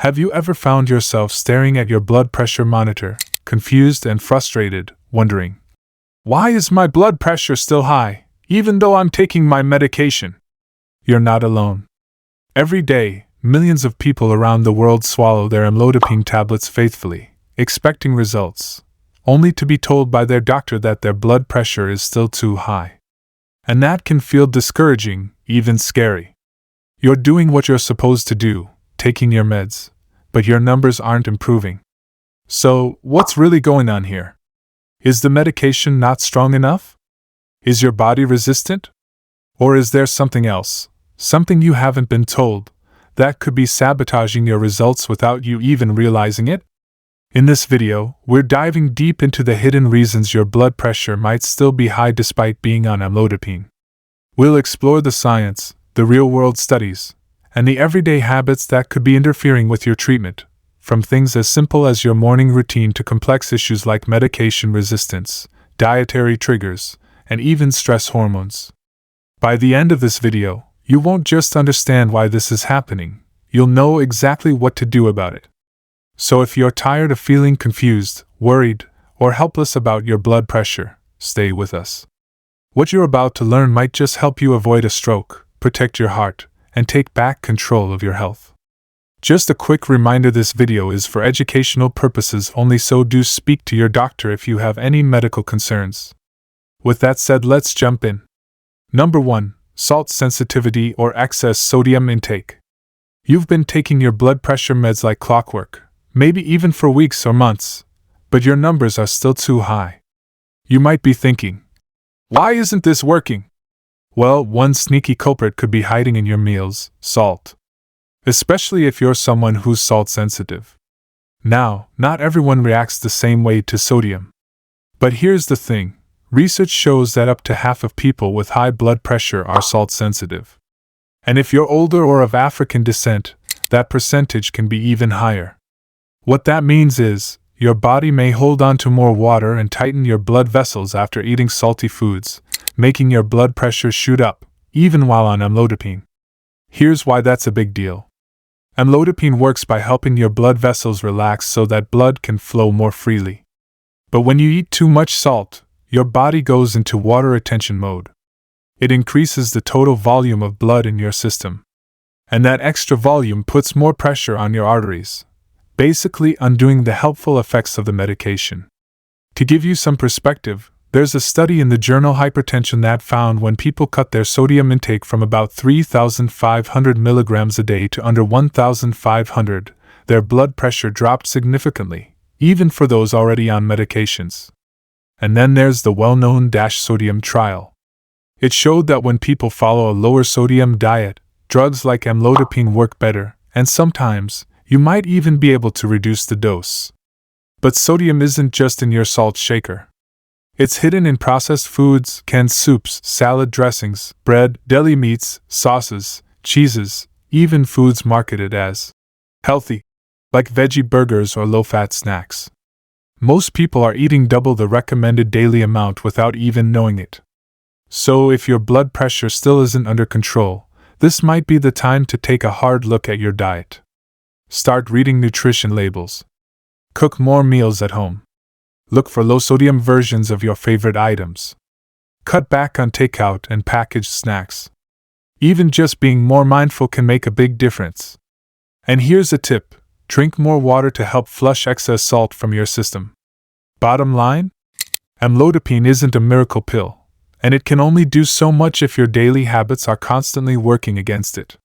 Have you ever found yourself staring at your blood pressure monitor, confused and frustrated, wondering, why is my blood pressure still high, even though I'm taking my medication? You're not alone. Every day, millions of people around the world swallow their amlodipine tablets faithfully, expecting results, only to be told by their doctor that their blood pressure is still too high. And that can feel discouraging, even scary. You're doing what you're supposed to do, taking your meds, but your numbers aren't improving. So, what's really going on here? Is the medication not strong enough? Is your body resistant? Or is there something else, something you haven't been told, that could be sabotaging your results without you even realizing it? In this video, we're diving deep into the hidden reasons your blood pressure might still be high despite being on amlodipine. We'll explore the science, the real-world studies, and the everyday habits that could be interfering with your treatment, from things as simple as your morning routine to complex issues like medication resistance, dietary triggers, and even stress hormones. By the end of this video, you won't just understand why this is happening, you'll know exactly what to do about it. So if you're tired of feeling confused, worried, or helpless about your blood pressure, stay with us. What you're about to learn might just help you avoid a stroke, protect your heart, and take back control of your health. Just a quick reminder, this video is for educational purposes only, so do speak to your doctor if you have any medical concerns. With that said, let's jump in. Number 1. Salt sensitivity or excess sodium intake. You've been taking your blood pressure meds like clockwork, maybe even for weeks or months, but your numbers are still too high. You might be thinking, why isn't this working? Well, one sneaky culprit could be hiding in your meals: salt. Especially if you're someone who's salt sensitive. Now, not everyone reacts the same way to sodium. But here's the thing, research shows that up to half of people with high blood pressure are salt sensitive. And if you're older or of African descent, that percentage can be even higher. What that means is, your body may hold on to more water and tighten your blood vessels after eating salty foods, making your blood pressure shoot up, even while on amlodipine. Here's why that's a big deal. Amlodipine works by helping your blood vessels relax so that blood can flow more freely. But when you eat too much salt, your body goes into water retention mode. It increases the total volume of blood in your system. And that extra volume puts more pressure on your arteries, basically undoing the helpful effects of the medication. To give you some perspective, there's a study in the journal Hypertension that found when people cut their sodium intake from about 3,500 milligrams a day to under 1,500, their blood pressure dropped significantly, even for those already on medications. And then there's the well-known sodium trial. It showed that when people follow a lower sodium diet, drugs like amlodipine work better, and sometimes, you might even be able to reduce the dose. But sodium isn't just in your salt shaker. It's hidden in processed foods, canned soups, salad dressings, bread, deli meats, sauces, cheeses, even foods marketed as healthy, like veggie burgers or low-fat snacks. Most people are eating double the recommended daily amount without even knowing it. So if your blood pressure still isn't under control, this might be the time to take a hard look at your diet. Start reading nutrition labels. Cook more meals at home. Look for low-sodium versions of your favorite items. Cut back on takeout and packaged snacks. Even just being more mindful can make a big difference. And here's a tip: drink more water to help flush excess salt from your system. Bottom line? Amlodipine isn't a miracle pill, and it can only do so much if your daily habits are constantly working against it.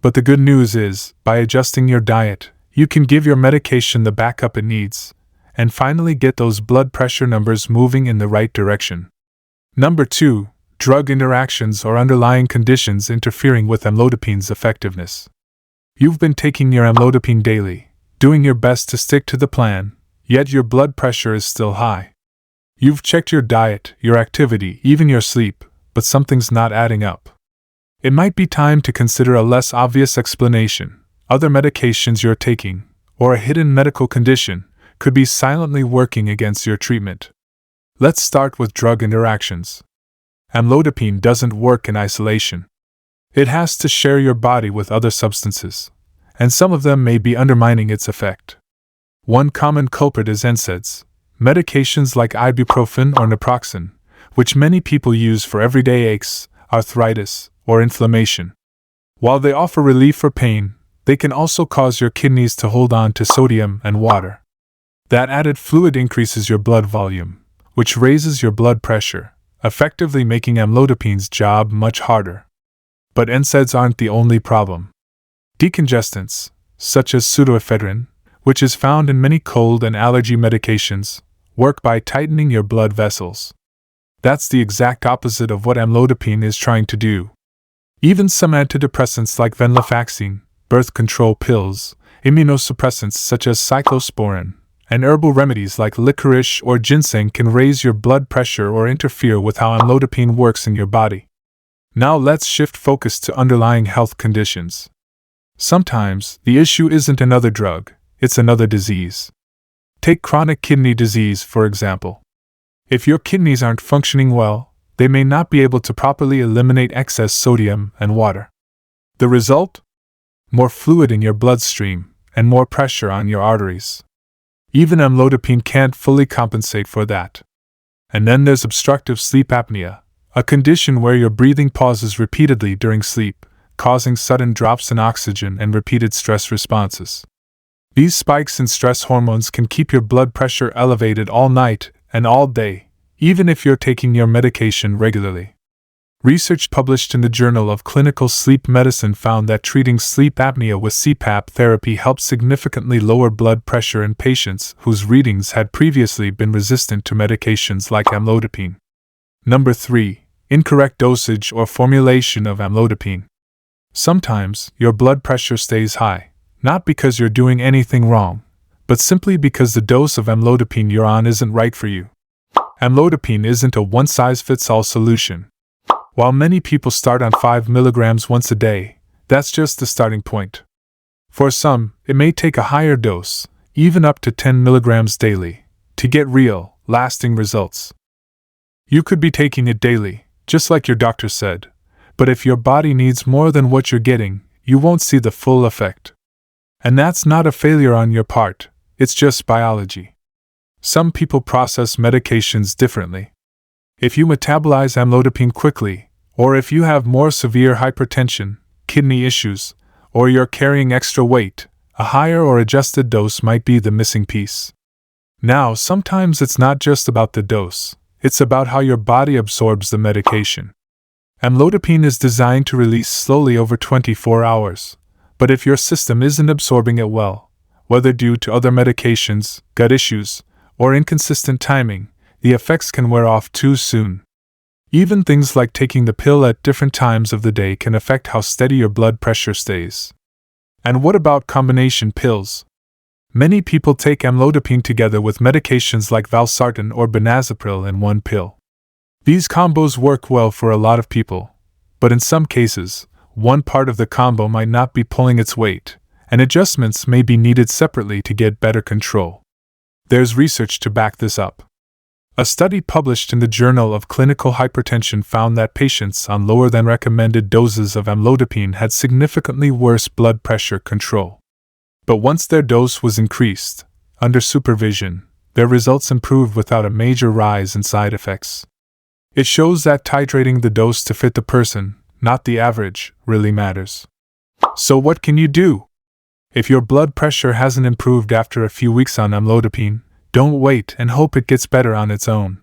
But the good news is, by adjusting your diet, you can give your medication the backup it needs, and finally get those blood pressure numbers moving in the right direction. Number 2. Drug interactions or underlying conditions interfering with amlodipine's effectiveness. You've been taking your amlodipine daily, doing your best to stick to the plan, yet your blood pressure is still high. You've checked your diet, your activity, even your sleep, but something's not adding up. It might be time to consider a less obvious explanation. Other medications you're taking, or a hidden medical condition, could be silently working against your treatment. Let's start with drug interactions. Amlodipine doesn't work in isolation. It has to share your body with other substances, and some of them may be undermining its effect. One common culprit is NSAIDs, medications like ibuprofen or naproxen, which many people use for everyday aches, arthritis, or inflammation. While they offer relief for pain, they can also cause your kidneys to hold on to sodium and water. That added fluid increases your blood volume, which raises your blood pressure, effectively making amlodipine's job much harder. But NSAIDs aren't the only problem. Decongestants, such as pseudoephedrine, which is found in many cold and allergy medications, work by tightening your blood vessels. That's the exact opposite of what amlodipine is trying to do. Even some antidepressants like venlafaxine, birth control pills, immunosuppressants such as cyclosporin, and herbal remedies like licorice or ginseng can raise your blood pressure or interfere with how amlodipine works in your body. Now let's shift focus to underlying health conditions. Sometimes, the issue isn't another drug, it's another disease. Take chronic kidney disease, for example. If your kidneys aren't functioning well, they may not be able to properly eliminate excess sodium and water. The result? More fluid in your bloodstream and more pressure on your arteries. Even amlodipine can't fully compensate for that. And then there's obstructive sleep apnea, a condition where your breathing pauses repeatedly during sleep, causing sudden drops in oxygen and repeated stress responses. These spikes in stress hormones can keep your blood pressure elevated all night and all day, even if you're taking your medication regularly. Research published in the Journal of Clinical Sleep Medicine found that treating sleep apnea with CPAP therapy helped significantly lower blood pressure in patients whose readings had previously been resistant to medications like amlodipine. Number 3. Incorrect dosage or formulation of amlodipine. Sometimes, your blood pressure stays high, not because you're doing anything wrong, but simply because the dose of amlodipine you're on isn't right for you. Amlodipine isn't a one-size-fits-all solution. While many people start on 5 mg once a day, that's just the starting point. For some, it may take a higher dose, even up to 10 mg daily, to get real, lasting results. You could be taking it daily, just like your doctor said, but if your body needs more than what you're getting, you won't see the full effect. And that's not a failure on your part, it's just biology. Some people process medications differently. If you metabolize amlodipine quickly, or if you have more severe hypertension, kidney issues, or you're carrying extra weight, a higher or adjusted dose might be the missing piece. Now, sometimes it's not just about the dose, it's about how your body absorbs the medication. Amlodipine is designed to release slowly over 24 hours, but if your system isn't absorbing it well, whether due to other medications, gut issues, or inconsistent timing, the effects can wear off too soon. Even things like taking the pill at different times of the day can affect how steady your blood pressure stays. And what about combination pills? Many people take amlodipine together with medications like valsartan or benazepril in one pill. These combos work well for a lot of people, but in some cases, one part of the combo might not be pulling its weight, and adjustments may be needed separately to get better control. There's research to back this up. A study published in the Journal of Clinical Hypertension found that patients on lower than recommended doses of amlodipine had significantly worse blood pressure control. But once their dose was increased, under supervision, their results improved without a major rise in side effects. It shows that titrating the dose to fit the person, not the average, really matters. So what can you do? If your blood pressure hasn't improved after a few weeks on amlodipine, don't wait and hope it gets better on its own.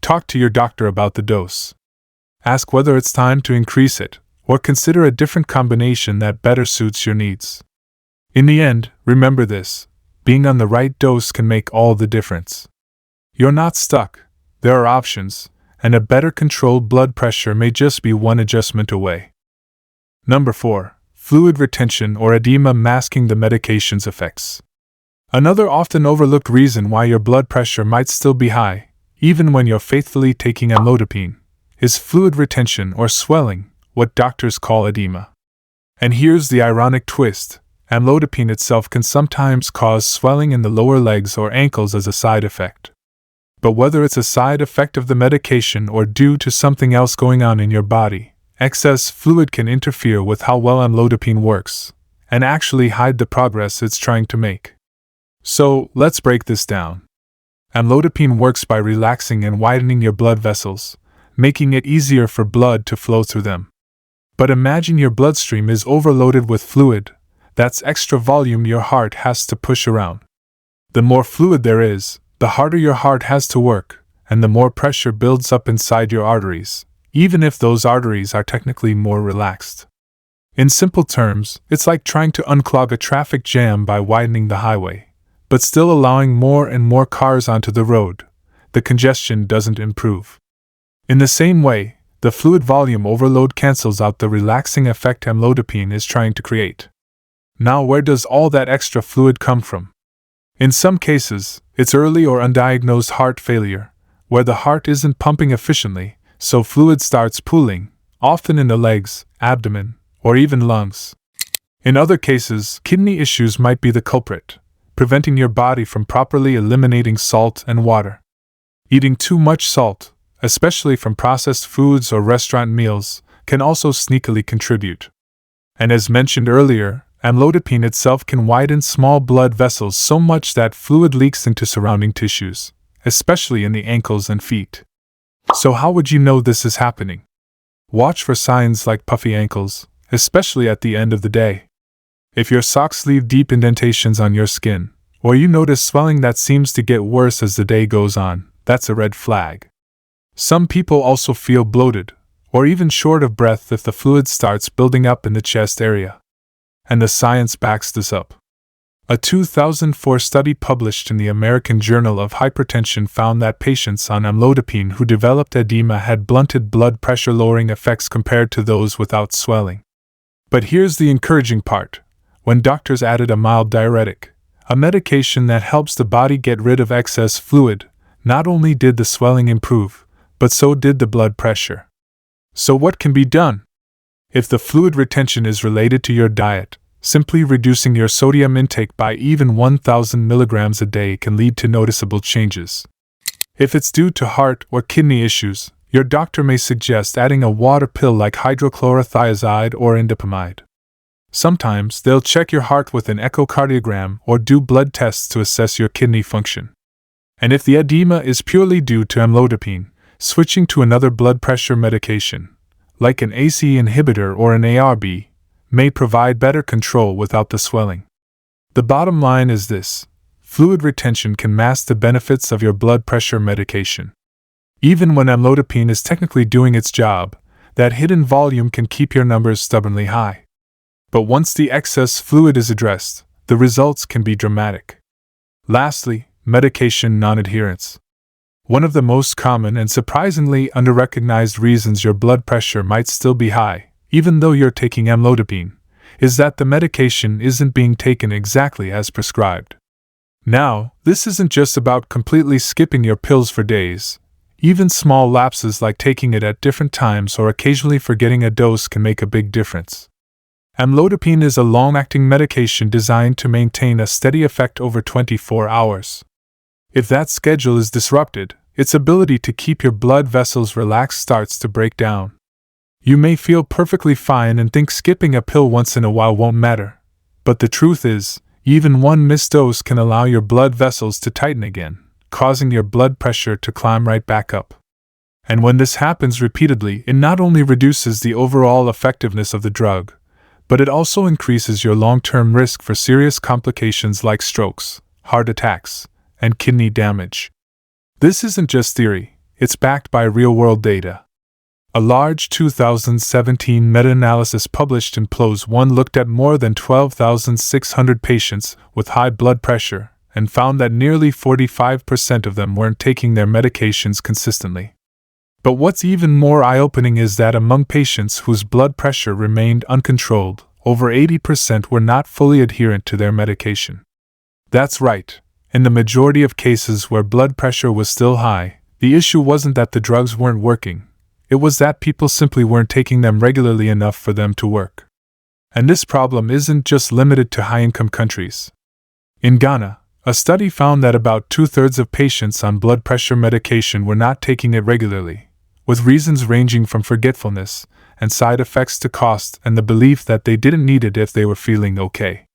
Talk to your doctor about the dose. Ask whether it's time to increase it, or consider a different combination that better suits your needs. In the end, remember this: being on the right dose can make all the difference. You're not stuck, there are options, and a better controlled blood pressure may just be one adjustment away. Number 4. Fluid retention or edema masking the medication's effects. Another often overlooked reason why your blood pressure might still be high, even when you're faithfully taking amlodipine, is fluid retention or swelling, what doctors call edema. And here's the ironic twist: amlodipine itself can sometimes cause swelling in the lower legs or ankles as a side effect. But whether it's a side effect of the medication or due to something else going on in your body, excess fluid can interfere with how well amlodipine works, and actually hide the progress it's trying to make. So, let's break this down. Amlodipine works by relaxing and widening your blood vessels, making it easier for blood to flow through them. But imagine your bloodstream is overloaded with fluid. That's extra volume your heart has to push around. The more fluid there is, the harder your heart has to work, and the more pressure builds up inside your arteries, even if those arteries are technically more relaxed. In simple terms, it's like trying to unclog a traffic jam by widening the highway, but still allowing more and more cars onto the road. The congestion doesn't improve. In the same way, the fluid volume overload cancels out the relaxing effect amlodipine is trying to create. Now, where does all that extra fluid come from? In some cases, it's early or undiagnosed heart failure, where the heart isn't pumping efficiently, so fluid starts pooling, often in the legs, abdomen, or even lungs. In other cases, kidney issues might be the culprit, preventing your body from properly eliminating salt and water. Eating too much salt, especially from processed foods or restaurant meals, can also sneakily contribute. And as mentioned earlier, amlodipine itself can widen small blood vessels so much that fluid leaks into surrounding tissues, especially in the ankles and feet. So how would you know this is happening? Watch for signs like puffy ankles, especially at the end of the day. If your socks leave deep indentations on your skin, or you notice swelling that seems to get worse as the day goes on, that's a red flag. Some people also feel bloated, or even short of breath if the fluid starts building up in the chest area. And the science backs this up. A 2004 study published in the American Journal of Hypertension found that patients on amlodipine who developed edema had blunted blood pressure lowering effects compared to those without swelling. But here's the encouraging part. When doctors added a mild diuretic, a medication that helps the body get rid of excess fluid, not only did the swelling improve, but so did the blood pressure. So what can be done? If the fluid retention is related to your diet, simply reducing your sodium intake by even 1,000 milligrams a day can lead to noticeable changes. If it's due to heart or kidney issues, your doctor may suggest adding a water pill like hydrochlorothiazide or indapamide. Sometimes they'll check your heart with an echocardiogram or do blood tests to assess your kidney function. And if the edema is purely due to amlodipine, switching to another blood pressure medication, like an ACE inhibitor or an ARB, may provide better control without the swelling. The bottom line is this: fluid retention can mask the benefits of your blood pressure medication. Even when amlodipine is technically doing its job, that hidden volume can keep your numbers stubbornly high. But once the excess fluid is addressed, the results can be dramatic. Lastly, medication non-adherence. One of the most common and surprisingly underrecognized reasons your blood pressure might still be high, even though you're taking amlodipine, is that the medication isn't being taken exactly as prescribed. Now, this isn't just about completely skipping your pills for days. Even small lapses like taking it at different times or occasionally forgetting a dose can make a big difference. Amlodipine is a long-acting medication designed to maintain a steady effect over 24 hours. If that schedule is disrupted, its ability to keep your blood vessels relaxed starts to break down. You may feel perfectly fine and think skipping a pill once in a while won't matter. But the truth is, even one missed dose can allow your blood vessels to tighten again, causing your blood pressure to climb right back up. And when this happens repeatedly, it not only reduces the overall effectiveness of the drug, but it also increases your long-term risk for serious complications like strokes, heart attacks, and kidney damage. This isn't just theory, it's backed by real-world data. A large 2017 meta-analysis published in PLOS I looked at more than 12,600 patients with high blood pressure and found that nearly 45% of them weren't taking their medications consistently. But what's even more eye-opening is that among patients whose blood pressure remained uncontrolled, over 80% were not fully adherent to their medication. That's right. In the majority of cases where blood pressure was still high, the issue wasn't that the drugs weren't working. It was that people simply weren't taking them regularly enough for them to work. And this problem isn't just limited to high-income countries. In Ghana, a study found that about 2/3 of patients on blood pressure medication were not taking it regularly, with reasons ranging from forgetfulness, and side effects to cost and the belief that they didn't need it if they were feeling okay.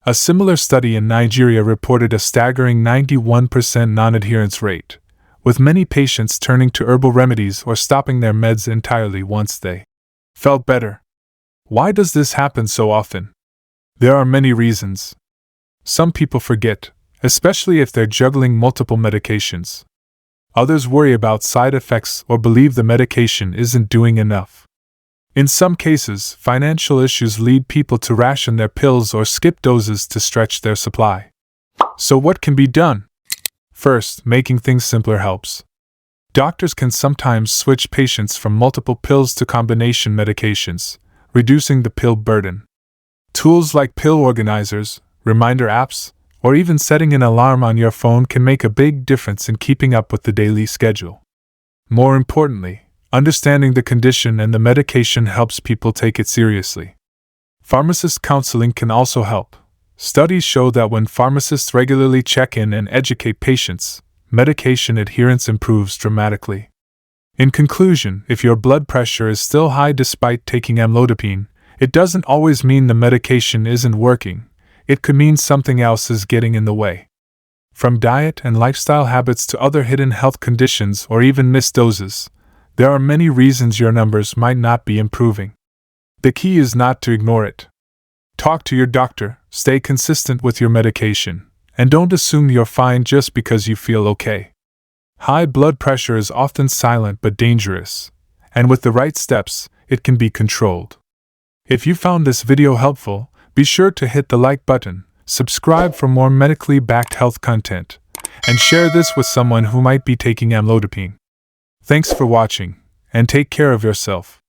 A similar study in Nigeria reported a staggering 91% non-adherence rate, with many patients turning to herbal remedies or stopping their meds entirely once they felt better. Why does this happen so often? There are many reasons. Some people forget, especially if they're juggling multiple medications. Others worry about side effects or believe the medication isn't doing enough. In some cases, financial issues lead people to ration their pills or skip doses to stretch their supply. So what can be done? First, making things simpler helps. Doctors can sometimes switch patients from multiple pills to combination medications, reducing the pill burden. Tools like pill organizers, reminder apps, or even setting an alarm on your phone can make a big difference in keeping up with the daily schedule. More importantly, understanding the condition and the medication helps people take it seriously. Pharmacist counseling can also help. Studies show that when pharmacists regularly check in and educate patients, medication adherence improves dramatically. In conclusion, if your blood pressure is still high despite taking amlodipine, it doesn't always mean the medication isn't working. It could mean something else is getting in the way. From diet and lifestyle habits to other hidden health conditions or even missed doses, there are many reasons your numbers might not be improving. The key is not to ignore it. Talk to your doctor, stay consistent with your medication, and don't assume you're fine just because you feel okay. High blood pressure is often silent but dangerous, and with the right steps, it can be controlled. If you found this video helpful, be sure to hit the like button, subscribe for more medically backed health content, and share this with someone who might be taking amlodipine. Thanks for watching, and take care of yourself.